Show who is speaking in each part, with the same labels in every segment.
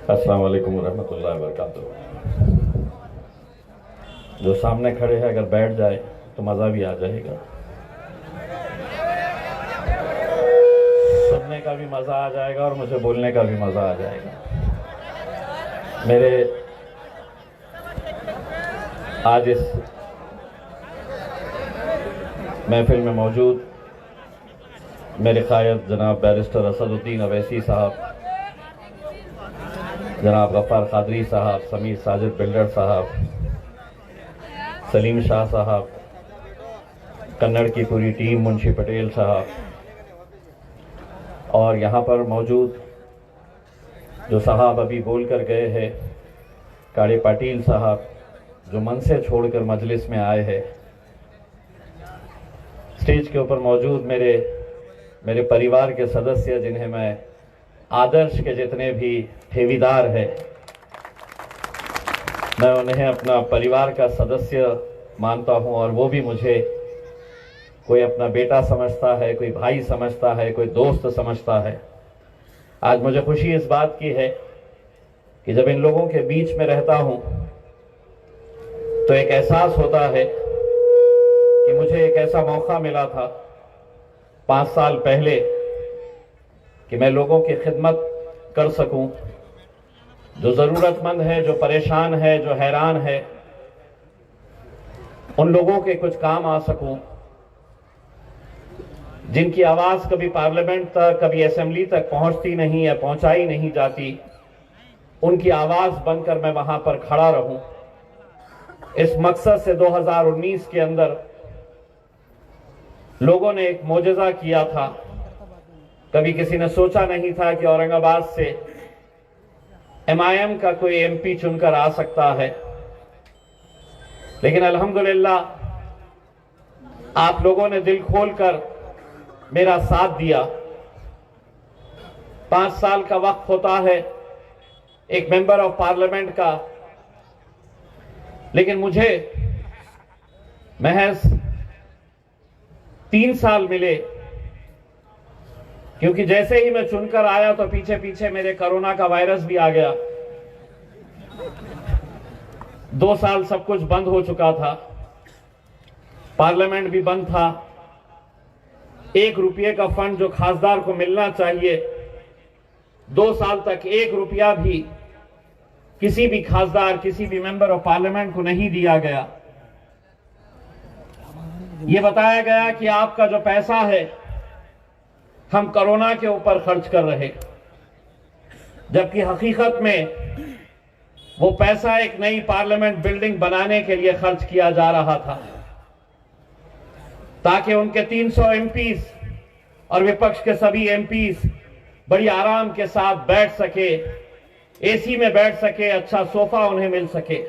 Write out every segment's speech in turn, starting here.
Speaker 1: अस्सलाम वालेकुम रहमतुल्लाहि व बरकातुहू। जो सामने खड़े हैं अगर बैठ जाए तो मज़ा भी आ जाएगा, सुनने का भी मज़ा आ जाएगा और मुझे बोलने का भी मज़ा आ जाएगा। मेरे आज इस महफिल में मौजूद मेरे क़ायद जनाब बैरिस्टर असदुद्दीन अवैसी साहब, जनाब गफ़ार क़ादरी साहब, समीर साजिद बिल्डर साहब, सलीम शाह साहब, कन्नड़ की पूरी टीम, मुंशी पटेल साहब, और यहाँ पर मौजूद जो साहब अभी बोल कर गए हैं, काड़े पाटिल साहब जो मन से छोड़कर मजलिस में आए हैं, स्टेज के ऊपर मौजूद मेरे परिवार के सदस्य जिन्हें मैं आदर्श के जितने भी ठेवीदार हैं, मैं उन्हें अपना परिवार का सदस्य मानता हूं और वो भी मुझे कोई अपना बेटा समझता है, कोई भाई समझता है, कोई दोस्त समझता है। आज मुझे खुशी इस बात की है कि जब इन लोगों के बीच में रहता हूं तो एक एहसास होता है कि मुझे एक ऐसा मौका मिला था 5 साल पहले कि मैं लोगों की खिदमत कर सकूं, जो ज़रूरतमंद है, जो परेशान है, जो हैरान है, उन लोगों के कुछ काम आ सकूं, जिनकी आवाज़ कभी पार्लियामेंट तक, कभी असेंबली तक पहुंचती नहीं या पहुंचाई नहीं जाती, उनकी आवाज़ बनकर मैं वहां पर खड़ा रहूं। इस मकसद से 2019 के अंदर लोगों ने एक मोजज़ा किया था। कभी किसी ने सोचा नहीं था कि औरंगाबाद से MIM का कोई MP चुनकर आ सकता है, लेकिन अल्हम्दुलिल्लाह आप लोगों ने दिल खोलकर मेरा साथ दिया। 5 साल का वक्त होता है एक मेंबर ऑफ पार्लियामेंट का, लेकिन मुझे महज 3 साल मिले, क्योंकि जैसे ही मैं चुनकर आया तो पीछे पीछे मेरे कोरोना का वायरस भी आ गया। 2 साल सब कुछ बंद हो चुका था, पार्लियामेंट भी बंद था। 1 रुपये का फंड जो खासदार को मिलना चाहिए, 2 साल तक 1 रुपया भी किसी भी खासदार, किसी भी मेंबर ऑफ पार्लियामेंट को नहीं दिया गया। यह बताया गया कि आपका जो पैसा है हम कोरोना के ऊपर खर्च कर रहे, जबकि हकीकत में वो पैसा एक नई पार्लियामेंट बिल्डिंग बनाने के लिए खर्च किया जा रहा था, ताकि उनके 300 MPs और विपक्ष के सभी MPs बड़ी आराम के साथ बैठ सके, AC में बैठ सके, अच्छा सोफा उन्हें मिल सके।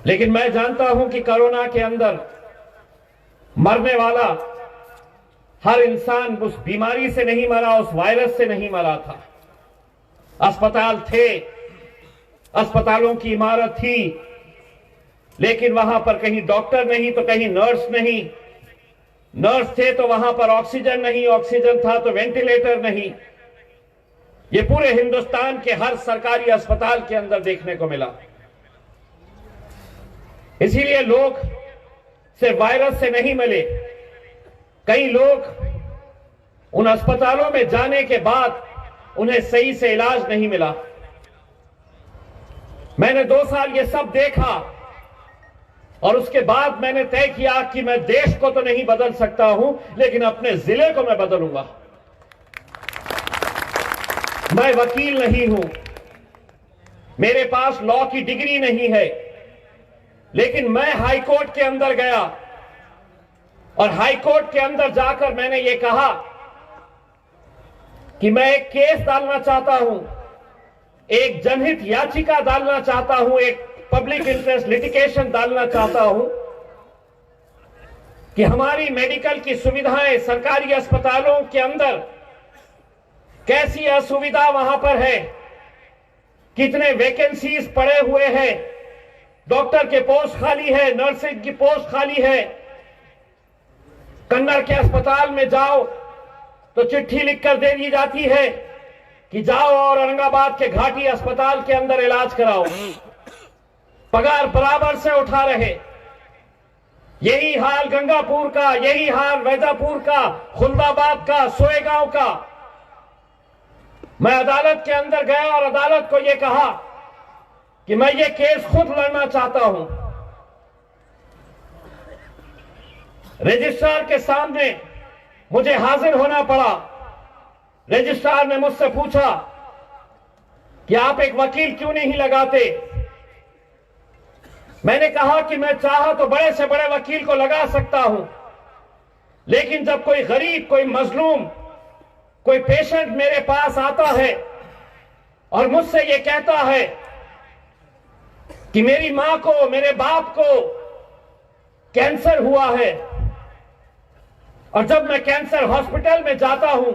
Speaker 1: लेकिन मैं जानता हूं कि कोरोना के अंदर मरने वाला हर इंसान उस बीमारी से नहीं मरा, उस वायरस से नहीं मरा था। अस्पताल थे, अस्पतालों की इमारत थी, लेकिन वहां पर कहीं डॉक्टर नहीं तो कहीं नर्स नहीं, नर्स थे तो वहां पर ऑक्सीजन नहीं, ऑक्सीजन था तो वेंटिलेटर नहीं। ये पूरे हिंदुस्तान के हर सरकारी अस्पताल के अंदर देखने को मिला। इसीलिए लोग सिर्फ वायरस से नहीं मिले, कई लोग उन अस्पतालों में जाने के बाद उन्हें सही से इलाज नहीं मिला। मैंने 2 साल ये सब देखा और उसके बाद मैंने तय किया कि मैं देश को तो नहीं बदल सकता हूं, लेकिन अपने जिले को मैं बदलूंगा। मैं वकील नहीं हूं, मेरे पास लॉ की डिग्री नहीं है, लेकिन मैं हाई कोर्ट के अंदर गया और हाई कोर्ट के अंदर जाकर मैंने ये कहा कि मैं एक केस डालना चाहता हूं, एक जनहित याचिका डालना चाहता हूं, एक पब्लिक इंटरेस्ट लिटिगेशन डालना चाहता हूं कि हमारी मेडिकल की सुविधाएं सरकारी अस्पतालों के अंदर कैसी असुविधा वहां पर है, कितने वैकेंसीज पड़े हुए हैं, डॉक्टर के पोस्ट खाली है, नर्सिंग की पोस्ट खाली है। कन्नड़ के अस्पताल में जाओ तो चिट्ठी लिखकर दे दी जाती है कि जाओ और औरंगाबाद के घाटी अस्पताल के अंदर इलाज कराओ, पगार बराबर से उठा रहे। यही हाल गंगापुर का, यही हाल वैजापुर का, खुलदाबाद का, सोएगांव का। मैं अदालत के अंदर गया और अदालत को यह कहा कि मैं ये केस खुद लड़ना चाहता हूं। रजिस्ट्रार के सामने मुझे हाजिर होना पड़ा। रजिस्ट्रार ने मुझसे पूछा कि आप एक वकील क्यों नहीं लगाते। मैंने कहा कि मैं चाहा तो बड़े से बड़े वकील को लगा सकता हूं, लेकिन जब कोई गरीब, कोई मजलूम, कोई पेशेंट मेरे पास आता है और मुझसे यह कहता है कि मेरी मां को, मेरे बाप को कैंसर हुआ है, और जब मैं कैंसर हॉस्पिटल में जाता हूं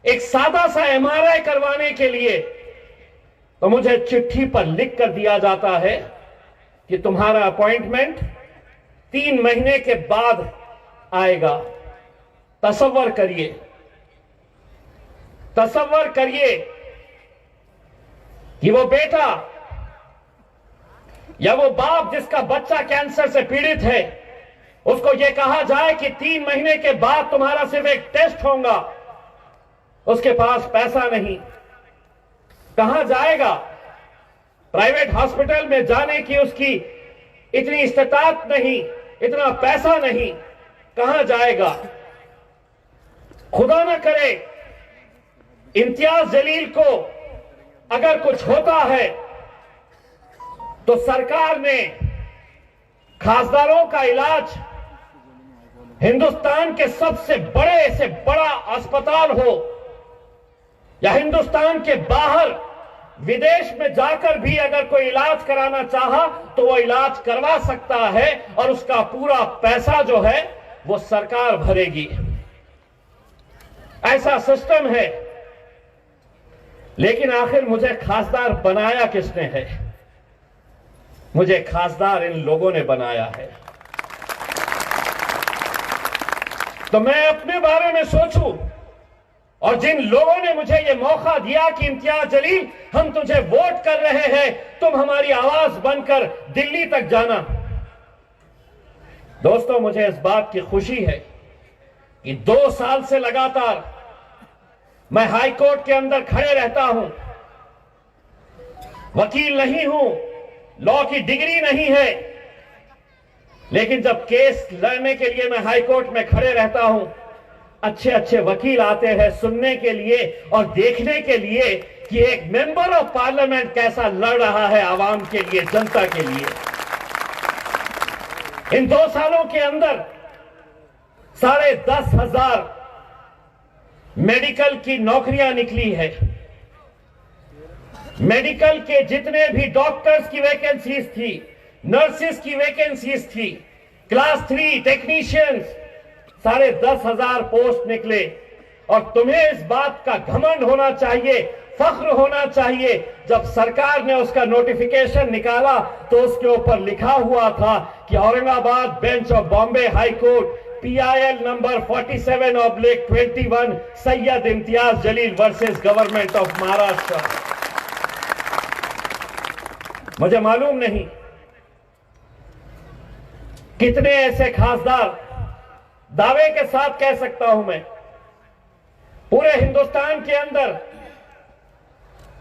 Speaker 1: एक सादा सा एमआरआई करवाने के लिए, तो मुझे चिट्ठी पर लिख कर दिया जाता है कि तुम्हारा अपॉइंटमेंट 3 महीने के बाद आएगा। तसव्वुर करिए, तसव्वुर करिए कि वो बेटा या वो बाप जिसका बच्चा कैंसर से पीड़ित है, उसको यह कहा जाए कि 3 महीने के बाद तुम्हारा सिर्फ एक टेस्ट होगा, उसके पास पैसा नहीं, कहां जाएगा? प्राइवेट हॉस्पिटल में जाने की उसकी इतनी इस्तेताअत नहीं, इतना पैसा नहीं, कहां जाएगा? खुदा न करे इम्तियाज जलील को अगर कुछ होता है तो सरकार ने खासदारों का इलाज हिंदुस्तान के सबसे बड़े से बड़ा अस्पताल हो या हिंदुस्तान के बाहर विदेश में जाकर भी अगर कोई इलाज कराना चाहा तो वो इलाज करवा सकता है, और उसका पूरा पैसा जो है वो सरकार भरेगी। ऐसा सिस्टम है। लेकिन आखिर मुझे खासदार बनाया किसने है? मुझे खासदार इन लोगों ने बनाया है। तो मैं अपने बारे में सोचूं, और जिन लोगों ने मुझे यह मौका दिया कि इम्तियाज जलील हम तुझे वोट कर रहे हैं, तुम हमारी आवाज बनकर दिल्ली तक जाना। दोस्तों, मुझे इस बात की खुशी है कि 2 साल से लगातार मैं हाई कोर्ट के अंदर खड़े रहता हूं। वकील नहीं हूं, लॉ की डिग्री नहीं है, लेकिन जब केस लड़ने के लिए मैं हाई कोर्ट में खड़े रहता हूं, अच्छे अच्छे वकील आते हैं सुनने के लिए और देखने के लिए कि एक मेंबर ऑफ पार्लियामेंट कैसा लड़ रहा है आवाम के लिए, जनता के लिए। इन 2 सालों के अंदर 10,500 मेडिकल की नौकरियां निकली है। मेडिकल के जितने भी डॉक्टर्स की वैकेंसीज थी, नर्सेस की वैकेंसीज थी, क्लास 3 टेक्नीशियंस, 10,500 पोस्ट निकले। और तुम्हें इस बात का घमंड होना चाहिए, फख्र होना चाहिए, जब सरकार ने उसका नोटिफिकेशन निकाला तो उसके ऊपर लिखा हुआ था कि Aurangabad bench of Bombay high court PIL number 47/21 Syed Imtiaz Jaleel versus government of Maharashtra. मुझे मालूम नहीं कितने ऐसे खासदार दावे के साथ कह सकता हूं मैं, पूरे हिंदुस्तान के अंदर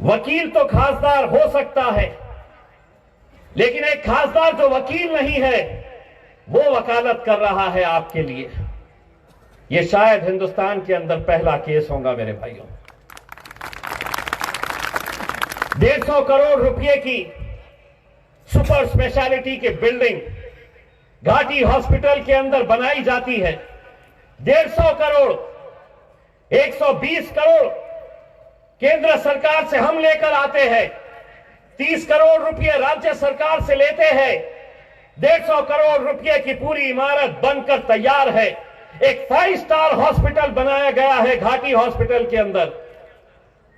Speaker 1: वकील तो खासदार हो सकता है, लेकिन एक खासदार जो वकील नहीं है वो वकालत कर रहा है आपके लिए। यह शायद हिंदुस्तान के अंदर पहला केस होगा मेरे भाइयों। 150 करोड़ रुपए की सुपर स्पेशलिटी की बिल्डिंग घाटी हॉस्पिटल के अंदर बनाई जाती है। 150 करोड़, 120 करोड़ केंद्र सरकार से हम लेकर आते हैं, 30 करोड़ रुपए राज्य सरकार से लेते हैं। 150 करोड़ रुपए की पूरी इमारत बनकर तैयार है। एक 5 स्टार हॉस्पिटल बनाया गया है घाटी हॉस्पिटल के अंदर।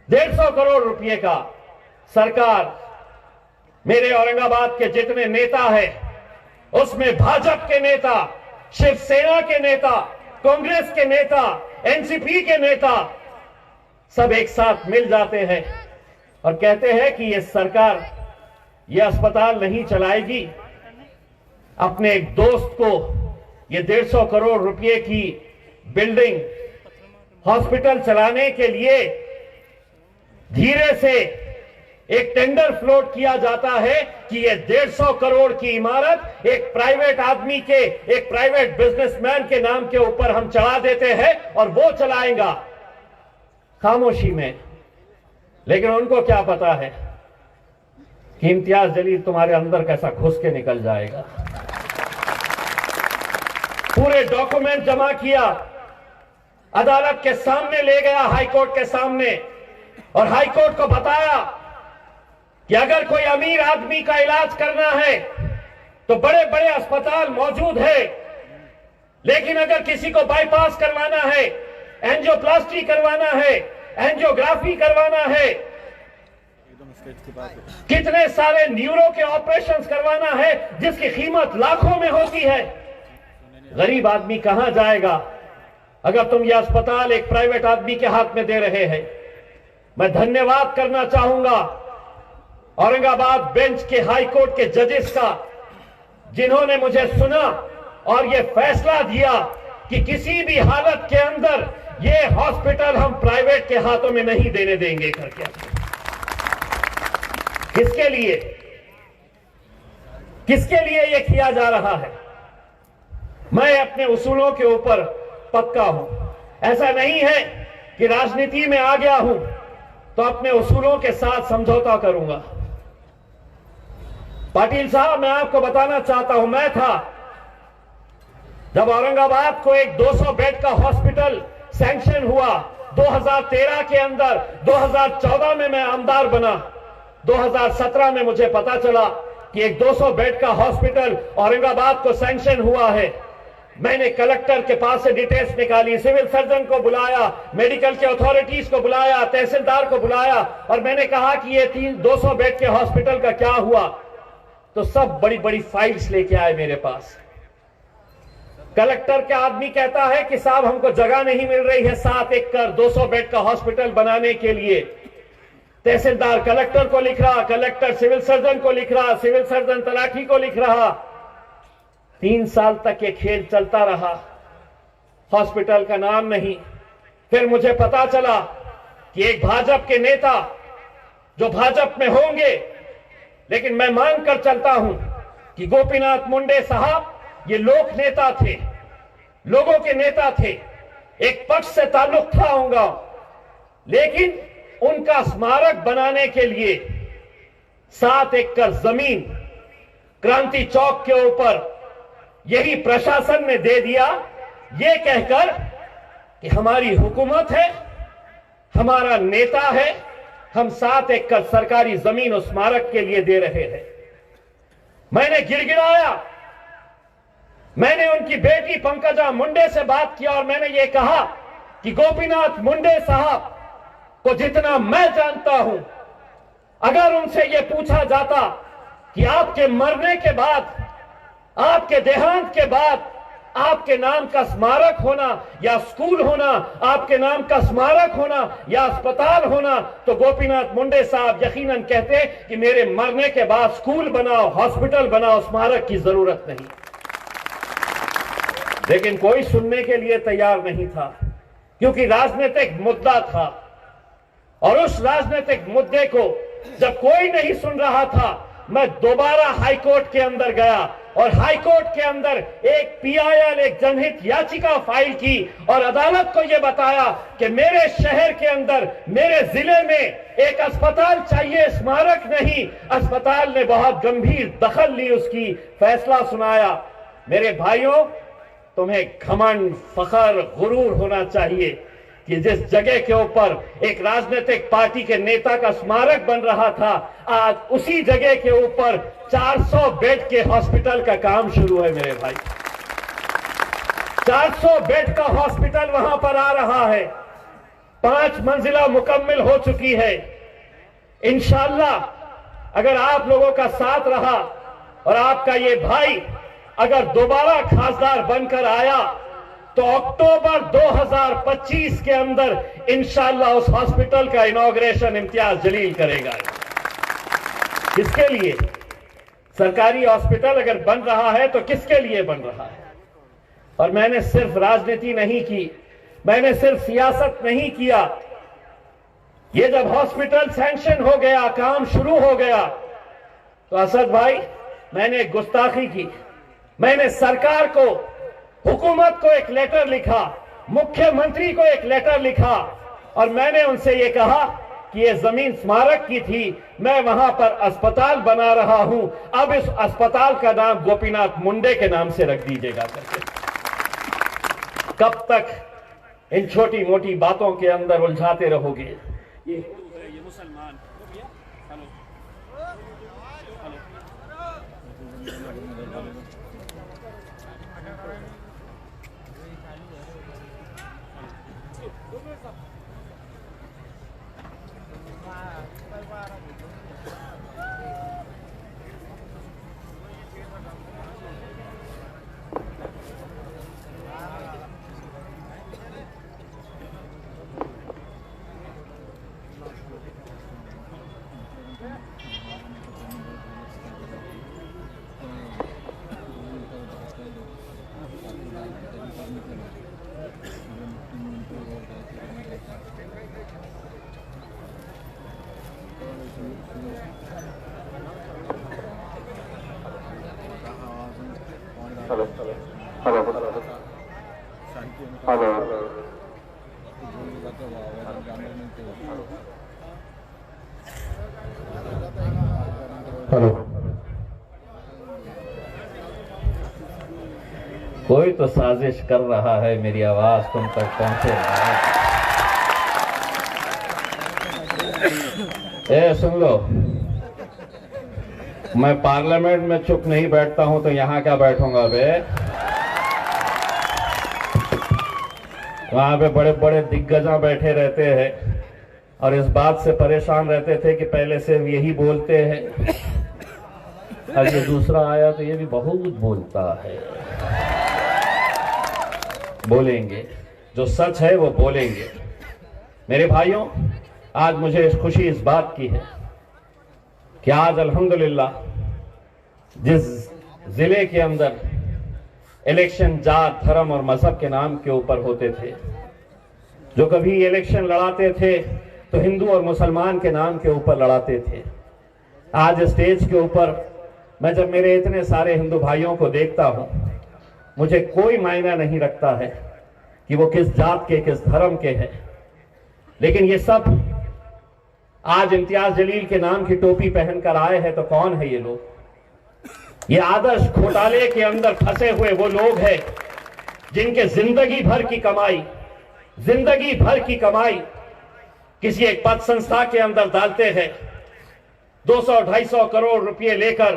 Speaker 1: 150 करोड़ रुपए का सरकार, मेरे औरंगाबाद के जितने नेता हैं उसमें भाजपा के नेता, शिवसेना के नेता, कांग्रेस के नेता, एनसीपी के नेता, सब एक साथ मिल जाते हैं और कहते हैं कि ये सरकार ये अस्पताल नहीं चलाएगी। अपने एक दोस्त को ये 150 करोड़ रुपए की बिल्डिंग हॉस्पिटल चलाने के लिए धीरे से एक टेंडर फ्लोट किया जाता है कि ये 150 करोड़ की इमारत एक प्राइवेट आदमी के, एक प्राइवेट बिजनेसमैन के नाम के ऊपर हम चढ़ा देते हैं और वो चलाएगा खामोशी में। लेकिन उनको क्या पता है कि इम्तियाज जलील तुम्हारे अंदर कैसा घुस के निकल जाएगा। पूरे डॉक्यूमेंट जमा किया, अदालत के सामने ले गया, हाईकोर्ट के सामने, और हाईकोर्ट को बताया कि अगर कोई अमीर आदमी का इलाज करना है तो बड़े बड़े अस्पताल मौजूद है, लेकिन अगर किसी को बाईपास करवाना है, एंजियोप्लास्टी करवाना है, एंजियोग्राफी करवाना है, कितने सारे न्यूरो के ऑपरेशंस करवाना है जिसकी कीमत लाखों में होती है, गरीब आदमी कहां जाएगा अगर तुम यह अस्पताल एक प्राइवेट आदमी के हाथ में दे रहे हैं। मैं धन्यवाद करना चाहूंगा औरंगाबाद बेंच के हाई कोर्ट के जजेस का, जिन्होंने मुझे सुना और यह फैसला दिया कि किसी भी हालत के अंदर यह हॉस्पिटल हम प्राइवेट के हाथों में नहीं देने देंगे करके। किसके लिए, किसके लिए यह किया जा रहा है? मैं अपने उसूलों के ऊपर पक्का हूं। ऐसा नहीं है कि राजनीति में आ गया हूं तो अपने उसूलों के साथ समझौता करूंगा। पाटिल साहब, मैं आपको बताना चाहता हूं, मैं था जब औरंगाबाद को एक 200 बेड का हॉस्पिटल सैंक्शन हुआ 2013 के अंदर, 2014 में मैं आमदार बना, 2017 में मुझे पता चला कि एक 200 बेड का हॉस्पिटल औरंगाबाद को सैंक्शन हुआ है। मैंने कलेक्टर के पास से डिटेल्स निकाली, सिविल सर्जन को बुलाया, मेडिकल के अथॉरिटीज को बुलाया, तहसीलदार को बुलाया और मैंने कहा कि ये 200 बेड के हॉस्पिटल का क्या हुआ। तो सब बड़ी बड़ी फाइल्स लेके आए मेरे पास। कलेक्टर का आदमी कहता है कि साहब हमको जगह नहीं मिल रही है 7 एकड़ 200 बेड का हॉस्पिटल बनाने के लिए। तहसीलदार कलेक्टर को लिख रहा, कलेक्टर सिविल सर्जन को लिख रहा, सिविल सर्जन तलाठी को लिख रहा। 3 साल तक ये खेल चलता रहा, हॉस्पिटल का नाम नहीं। फिर मुझे पता चला कि एक भाजपा के नेता जो भाजपा में होंगे, लेकिन मैं मान कर चलता हूं कि गोपीनाथ मुंडे साहब ये लोक नेता थे, लोगों के नेता थे, एक पक्ष से ताल्लुक था होगा, लेकिन उनका स्मारक बनाने के लिए 7 एकड़ जमीन क्रांति चौक के ऊपर यही प्रशासन ने दे दिया, ये कहकर कि हमारी हुकूमत है, हमारा नेता है, हम 7 एकड़ सरकारी जमीन उस स्मारक के लिए दे रहे हैं। मैंने गिड़गिड़ाया, मैंने उनकी बेटी पंकजा मुंडे से बात किया और मैंने ये कहा कि गोपीनाथ मुंडे साहब को जितना मैं जानता हूं, अगर उनसे यह पूछा जाता कि आपके मरने के बाद, आपके देहांत के बाद आपके नाम का स्मारक होना या स्कूल होना, आपके नाम का स्मारक होना या अस्पताल होना, तो गोपीनाथ मुंडे साहब यकीनन कहते कि मेरे मरने के बाद स्कूल बनाओ, हॉस्पिटल बनाओ, स्मारक की जरूरत नहीं। लेकिन कोई सुनने के लिए तैयार नहीं था, क्योंकि राजनीतिक मुद्दा था और उस राजनीतिक मुद्दे को जब कोई नहीं सुन रहा था, मैं दोबारा हाईकोर्ट के अंदर गया और हाईकोर्ट के अंदर एक पीआईएल, एक जनहित याचिका फाइल की और अदालत को यह बताया कि मेरे शहर के अंदर, मेरे जिले में एक अस्पताल चाहिए, स्मारक नहीं। अस्पताल ने बहुत गंभीर दखल ली, उसकी फैसला सुनाया। मेरे भाइयों, तुम्हें घमंड, फखर, गुरूर होना चाहिए कि जिस जगह के ऊपर एक राजनीतिक पार्टी के नेता का स्मारक बन रहा था, आज उसी जगह के ऊपर 400 बेड के हॉस्पिटल का काम शुरू है। मेरे भाई, 400 बेड का हॉस्पिटल वहां पर आ रहा है, 5 मंजिला मुकम्मल हो चुकी है। इंशाअल्लाह अगर आप लोगों का साथ रहा और आपका ये भाई अगर दोबारा खासदार बनकर आया तो अक्टूबर 2025 के अंदर इंशाअल्लाह उस हॉस्पिटल का इनॉग्रेशन इम्तियाज जलील करेगा। किसके लिए? सरकारी हॉस्पिटल अगर बन रहा है तो किसके लिए बन रहा है? और मैंने सिर्फ राजनीति नहीं की, मैंने सिर्फ सियासत नहीं किया। ये जब हॉस्पिटल सैंक्शन हो गया, काम शुरू हो गया, तो असद भाई मैंने एक गुस्ताखी की। मैंने सरकार को, हुकूमत को एक लेटर लिखा, मुख्यमंत्री को एक लेटर लिखा और मैंने उनसे ये कहा कि ये जमीन स्मारक की थी, मैं वहां पर अस्पताल बना रहा हूं, अब इस अस्पताल का नाम गोपीनाथ मुंडे के नाम से रख दीजिएगा करके। कब तक इन छोटी मोटी बातों के अंदर उलझाते रहोगे? ये मुसलमान हेलो हेलो हेलो हेलो। कोई तो साजिश कर रहा है मेरी आवाज तुम तक पहुंचे। ए सुन लो, मैं पार्लियामेंट में चुप नहीं बैठता हूं तो यहां क्या बैठूंगा बे? वहां पे बड़े बड़े दिग्गजा बैठे रहते हैं और इस बात से परेशान रहते थे कि पहले से यही बोलते हैं, और ये दूसरा आया तो ये भी बहुत बोलता है। बोलेंगे, जो सच है वो बोलेंगे। मेरे भाइयों, आज मुझे खुशी इस बात की है कि आज अल्हम्दुलिल्लाह जिस जिले के अंदर इलेक्शन जात, धर्म और मजहब के नाम के ऊपर होते थे, जो कभी इलेक्शन लड़ाते थे तो हिंदू और मुसलमान के नाम के ऊपर लड़ाते थे, आज स्टेज के ऊपर मैं जब मेरे इतने सारे हिंदू भाइयों को देखता हूं, मुझे कोई मायना नहीं रखता है कि वो किस जात के, किस धर्म के हैं, लेकिन ये सब आज इम्तियाज जलील के नाम की टोपी पहनकर आए हैं। तो कौन है ये लोग? ये आदर्श घोटाले के अंदर फंसे हुए वो लोग हैं जिनके जिंदगी भर की कमाई किसी एक पद संस्था के अंदर डालते हैं। 200-250 करोड़ रुपए लेकर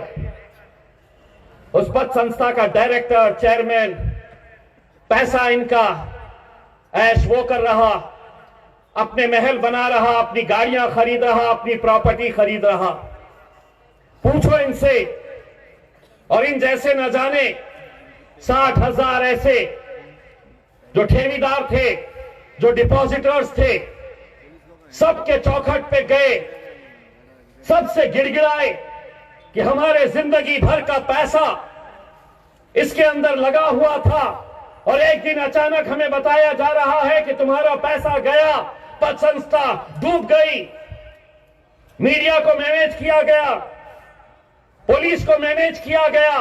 Speaker 1: उस पद संस्था का डायरेक्टर, चेयरमैन, पैसा इनका ऐश वो कर रहा, अपने महल बना रहा, अपनी गाड़ियां खरीद रहा, अपनी प्रॉपर्टी खरीद रहा। पूछो इनसे, और इन जैसे न जाने 60,000 ऐसे जो ठेवीदार थे, जो डिपॉजिटर्स थे, सबके चौखट पे गए, सबसे गिड़गिड़ाए कि हमारे जिंदगी भर का पैसा इसके अंदर लगा हुआ था और एक दिन अचानक हमें बताया जा रहा है कि तुम्हारा पैसा गया, पद संस्था डूब गई। मीडिया को मैनेज किया गया, पुलिस को मैनेज किया गया,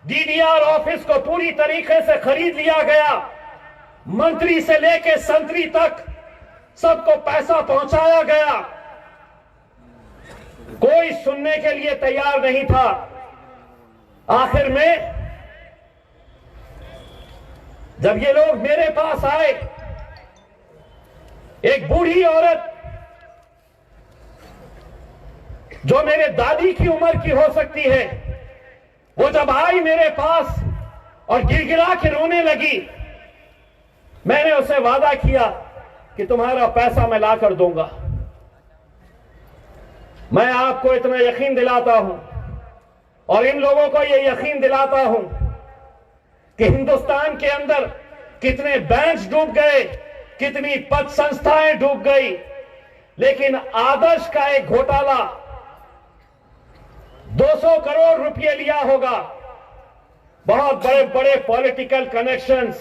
Speaker 1: डीडीआर ऑफिस को पूरी तरीके से खरीद लिया गया, मंत्री से लेकर संतरी तक सबको पैसा पहुंचाया गया। कोई सुनने के लिए तैयार नहीं था। आखिर में जब ये लोग मेरे पास आए, एक बूढ़ी औरत जो मेरे दादी की उम्र की हो सकती है, वो जब आई मेरे पास और गिड़गिड़ा के रोने लगी, मैंने उसे वादा किया कि तुम्हारा पैसा मैं ला कर दूंगा। मैं आपको इतना यकीन दिलाता हूं और इन लोगों को यह यकीन दिलाता हूं कि हिंदुस्तान के अंदर कितने बैंक्स डूब गए, कितनी पद संस्थाएं डूब गई, लेकिन आदर्श का एक घोटाला 200 करोड़ रुपए लिया होगा, बहुत बड़े बड़े पॉलिटिकल कनेक्शंस,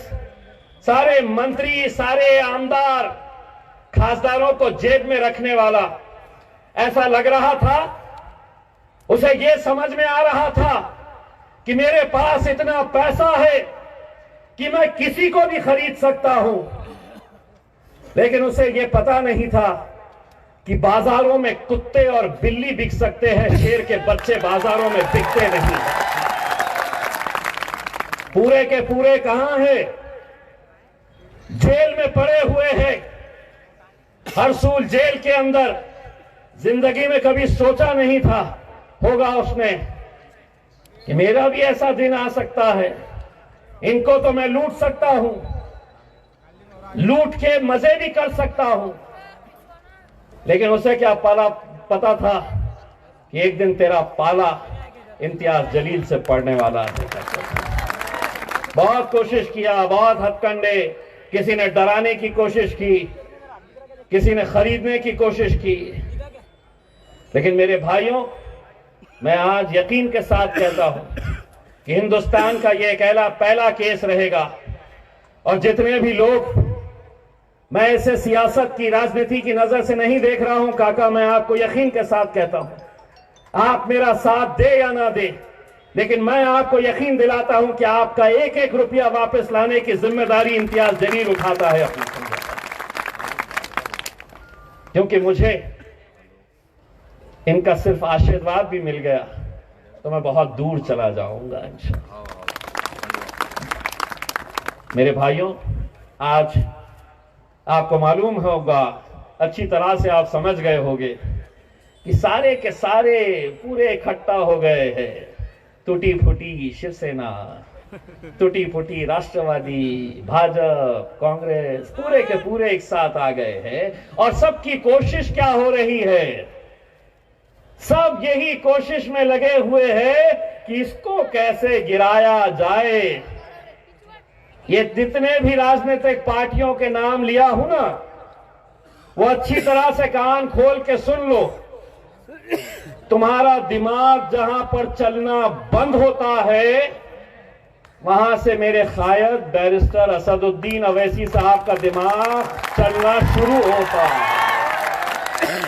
Speaker 1: सारे मंत्री, सारे आमदार, खासदारों को जेब में रखने वाला, ऐसा लग रहा था, उसे यह समझ में आ रहा था कि मेरे पास इतना पैसा है कि मैं किसी को भी खरीद सकता हूं। लेकिन उसे यह पता नहीं था कि बाजारों में कुत्ते और बिल्ली बिक सकते हैं, शेर के बच्चे बाजारों में बिकते नहीं। पूरे के पूरे कहां हैं? जेल में पड़े हुए हैं, हरसूल जेल के अंदर। जिंदगी में कभी सोचा नहीं था होगा उसने कि मेरा भी ऐसा दिन आ सकता है, इनको तो मैं लूट सकता हूं, लूट के मजे भी कर सकता हूं। लेकिन उसे क्या पता था कि एक दिन तेरा पाला इम्तियाज जलील से पड़ने वाला है। बहुत कोशिश किया, बहुत हथकंडे, किसी ने डराने की कोशिश की, किसी ने खरीदने की कोशिश की। लेकिन मेरे भाइयों, मैं आज यकीन के साथ कहता हूं कि हिंदुस्तान का यह पहला केस रहेगा। और जितने भी लोग, मैं इसे सियासत की, राजनीति की नजर से नहीं देख रहा हूं काका, मैं आपको यकीन के साथ कहता हूं, आप मेरा साथ दे या ना दे, लेकिन मैं आपको यकीन दिलाता हूं कि आपका एक एक रुपया वापस लाने की जिम्मेदारी इम्तियाज जलील उठाता है अपनी संगत। क्योंकि मुझे इनका सिर्फ आशीर्वाद भी मिल गया तो मैं बहुत दूर चला जाऊंगा इंशाअल्लाह। मेरे भाइयों, आज आपको मालूम होगा, अच्छी तरह से आप समझ गए होंगे कि सारे के सारे पूरे इकट्ठा हो गए हैं। टूटी फूटी शिवसेना, टूटी फूटी राष्ट्रवादी, भाजपा, कांग्रेस, पूरे के पूरे एक साथ आ गए हैं। और सबकी कोशिश क्या हो रही है? सब यही कोशिश में लगे हुए हैं कि इसको कैसे गिराया जाए। ये जितने भी राजनीतिक पार्टियों के नाम लिया हूं ना, वो अच्छी तरह से कान खोल के सुन लो। तुम्हारा दिमाग जहां पर चलना बंद होता है, वहां से मेरे कायद बैरिस्टर असदुद्दीन अवैसी साहब का दिमाग चलना शुरू होता है।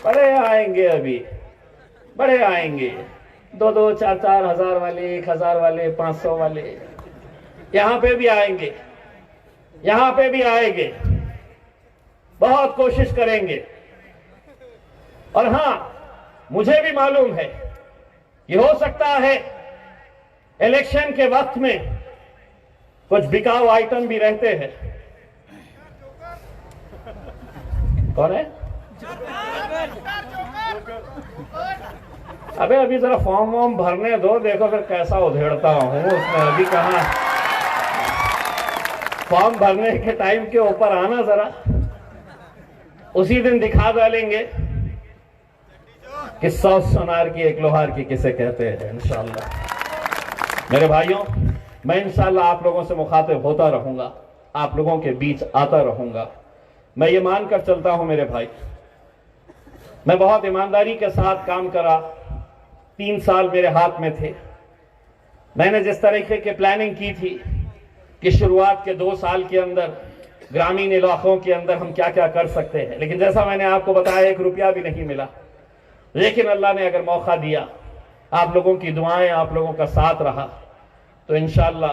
Speaker 1: बड़े आएंगे, अभी बड़े आएंगे, 2-2, 4-4 हजार वाले, 1000 वाले, 500 वाले, यहां पे भी आएंगे, यहां पे भी आएंगे, बहुत कोशिश करेंगे। और हां, मुझे भी मालूम है कि हो सकता है इलेक्शन के वक्त में कुछ बिकाऊ आइटम भी रहते हैं। कौन है? अबे अभी जरा फॉर्म वॉर्म भरने दो, देखो फिर कैसा उधेड़ता हूं उसमें। अभी कहां फॉर्म भरने के टाइम के ऊपर आना, जरा उसी दिन दिखा डालेंगे कि 100 सोनार की एक लोहार की किसे कहते हैं इंशाअल्लाह। मेरे भाइयों, मैं इंशाअल्लाह आप लोगों से मुखातिब होता रहूंगा, आप लोगों के बीच आता रहूंगा। मैं ये मानकर चलता हूं मेरे भाई, मैं बहुत ईमानदारी के साथ काम करा, 3 साल मेरे हाथ में थे। मैंने जिस तरीके की प्लानिंग की थी कि शुरुआत के 2 साल के अंदर ग्रामीण इलाकों के अंदर हम क्या क्या कर सकते हैं, लेकिन जैसा मैंने आपको बताया 1 रुपया भी नहीं मिला। लेकिन अल्लाह ने अगर मौका दिया, आप लोगों की दुआएं, आप लोगों का साथ रहा, तो इंशाअल्लाह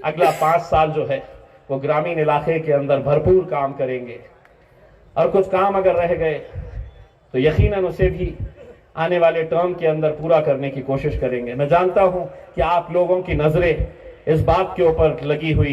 Speaker 1: अगला 5 साल जो है वो ग्रामीण इलाके के अंदर भरपूर काम करेंगे। और कुछ काम अगर रह गए तो यकीनन उसे भी आने वाले टर्म के अंदर पूरा करने की कोशिश करेंगे। मैं जानता हूं कि आप लोगों की नजरें इस बात के ऊपर लगी हुई